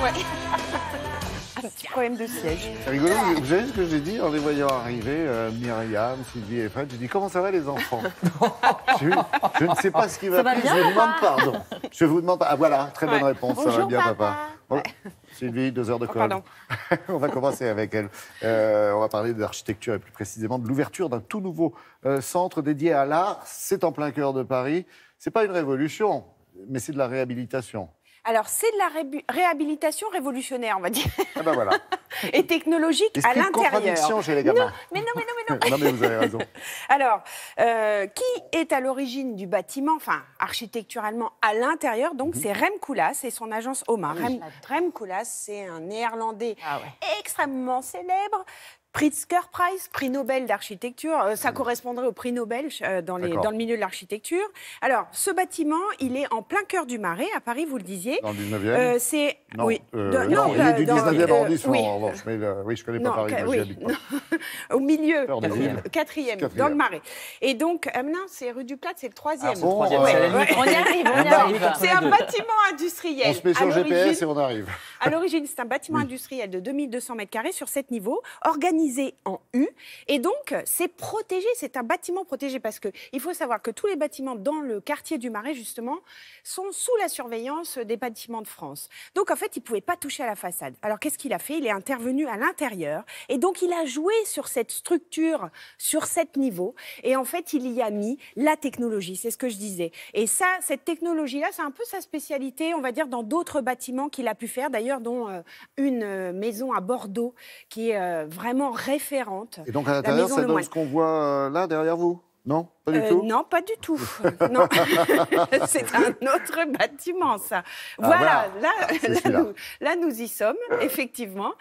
Ouais. Petit problème de siège. C'est rigolo, vous savez ce que j'ai dit en les voyant arriver, Myriam, Sylvie et Fred, j'ai dit comment ça va les enfants? Je ne sais pas ce qui va plus, je vous demande pardon. Je vous demande pardon. Ah voilà, très bonne réponse, bonjour, ça va bien papa. Bon, Sylvie, 2 heures de colle. Pardon. On va commencer avec elle. On va parler de l'architecture et plus précisément de l'ouverture d'un tout nouveau centre dédié à l'art. C'est en plein cœur de Paris. C'est pas une révolution, mais c'est de la réhabilitation. Alors, c'est de la réhabilitation révolutionnaire, on va dire. Ah ben voilà. Et technologique à l'intérieur. Contradiction chez les gamins. Non, mais non. Non, mais vous avez raison. Alors, qui est à l'origine du bâtiment, enfin, architecturalement à l'intérieur, donc c'est Rem Koolhaas et son agence OMA. Rem Koolhaas, c'est un néerlandais extrêmement célèbre. Pritzker Prize, prix Nobel d'architecture, ça correspondrait au prix Nobel dans le milieu de l'architecture. Alors, ce bâtiment, il est en plein cœur du Marais, à Paris, vous le disiez. Dans le 19e non, oui. Non, il est du 19e arrondissement, oui. en revanche. Mais oui, je ne connais pas Paris, moi j'y habite pas. Au milieu, 4e, dans le Marais. Et donc, non, c'est rue du Plate, c'est le 3e. Ah bon, on y arrive. C'est un bâtiment industriel. On se met sur GPS et on arrive. À l'origine, c'est un bâtiment industriel de 2200 mètres carrés sur 7 niveaux, organisé en U. Et donc, c'est protégé, c'est un bâtiment protégé parce qu'il faut savoir que tous les bâtiments dans le quartier du Marais, justement, sont sous la surveillance des bâtiments de France. Donc, en fait, il ne pouvait pas toucher à la façade. Alors, qu'est-ce qu'il a fait? Il est intervenu à l'intérieur et donc, il a joué sur cette structure, sur 7 niveaux. Et en fait, il y a mis la technologie, c'est ce que je disais. Et ça, cette technologie-là, c'est un peu sa spécialité, on va dire, dans d'autres bâtiments qu'il a pu faire, d'ailleurs, dont une maison à Bordeaux qui est vraiment référente. Et donc, à l'intérieur, ça donne ce qu'on voit là, derrière vous? Non, pas du tout. Non, pas du tout. Non, c'est un autre bâtiment, ça. Voilà, là, nous y sommes, effectivement.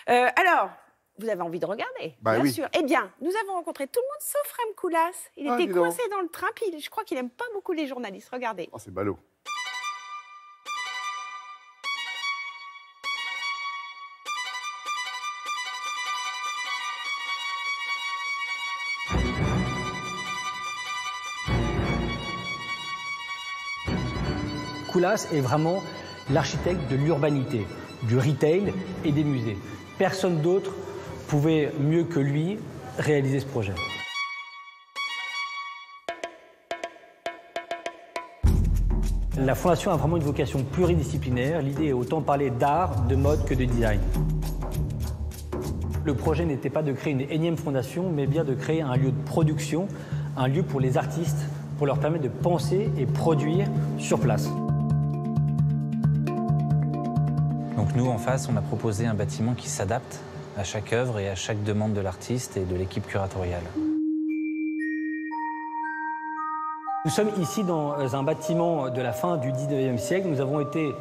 Alors, vous avez envie de regarder, bien sûr. Eh bien, nous avons rencontré tout le monde sauf Rem Koolhaas. Il était coincé dans le train, puis je crois qu'il n'aime pas beaucoup les journalistes. Regardez. Oh, c'est ballot. Koolhaas est vraiment l'architecte de l'urbanité, du retail et des musées. Personne d'autre pouvait mieux que lui réaliser ce projet. La fondation a vraiment une vocation pluridisciplinaire. L'idée est autant de parler d'art, de mode que de design. Le projet n'était pas de créer une énième fondation, mais bien de créer un lieu de production, un lieu pour les artistes, pour leur permettre de penser et produire sur place. Donc nous, en face, on a proposé un bâtiment qui s'adapte à chaque œuvre et à chaque demande de l'artiste et de l'équipe curatoriale. Nous sommes ici dans un bâtiment de la fin du 19e siècle. Nous avons été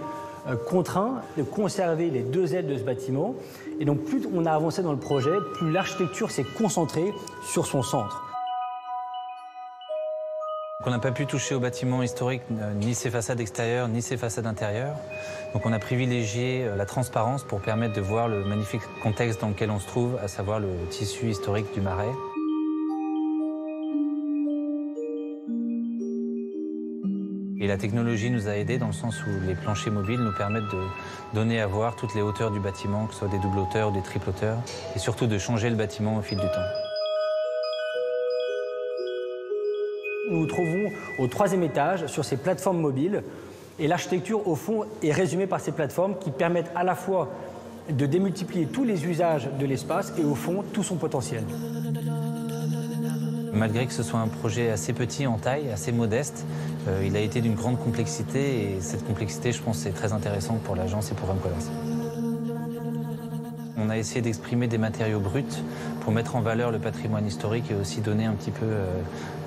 contraints de conserver les 2 ailes de ce bâtiment. Et donc plus on a avancé dans le projet, plus l'architecture s'est concentrée sur son centre. On n'a pas pu toucher au bâtiment historique, ni ses façades extérieures, ni ses façades intérieures. Donc on a privilégié la transparence pour permettre de voir le magnifique contexte dans lequel on se trouve, à savoir le tissu historique du Marais. Et la technologie nous a aidés dans le sens où les planchers mobiles nous permettent de donner à voir toutes les hauteurs du bâtiment, que ce soit des doubles hauteurs ou des triples hauteurs, et surtout de changer le bâtiment au fil du temps. Nous nous trouvons au 3e étage sur ces plateformes mobiles et l'architecture au fond est résumée par ces plateformes qui permettent à la fois de démultiplier tous les usages de l'espace et au fond tout son potentiel. Malgré que ce soit un projet assez petit en taille, assez modeste, il a été d'une grande complexité et cette complexité, je pense, c'est très intéressante pour l'agence et pour Rem Koolhaas. On a essayé d'exprimer des matériaux bruts pour mettre en valeur le patrimoine historique et aussi donner un petit peu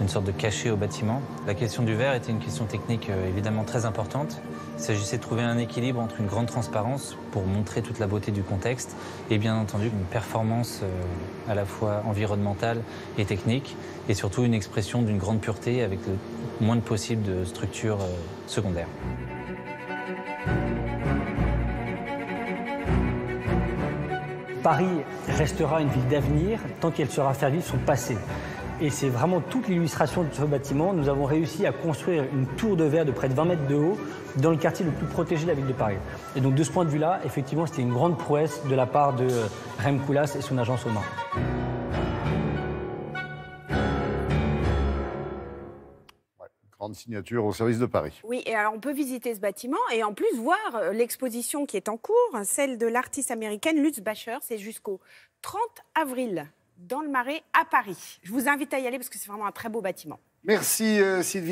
une sorte de cachet au bâtiment. La question du verre était une question technique évidemment très importante. Il s'agissait de trouver un équilibre entre une grande transparence pour montrer toute la beauté du contexte et bien entendu une performance à la fois environnementale et technique et surtout une expression d'une grande pureté avec le moins possible de structures secondaires. Paris restera une ville d'avenir tant qu'elle sera faire vivre son passé. Et c'est vraiment toute l'illustration de ce bâtiment. Nous avons réussi à construire une tour de verre de près de 20 mètres de haut dans le quartier le plus protégé de la ville de Paris. Et donc de ce point de vue-là, effectivement, c'était une grande prouesse de la part de Rem Koolhaas et son agence Audin. Grande signature au service de Paris. Oui, et alors on peut visiter ce bâtiment et en plus voir l'exposition qui est en cours, celle de l'artiste américaine Lutz Bacher. C'est jusqu'au 30 avril dans le Marais à Paris. Je vous invite à y aller parce que c'est vraiment un très beau bâtiment. Merci Sylvie.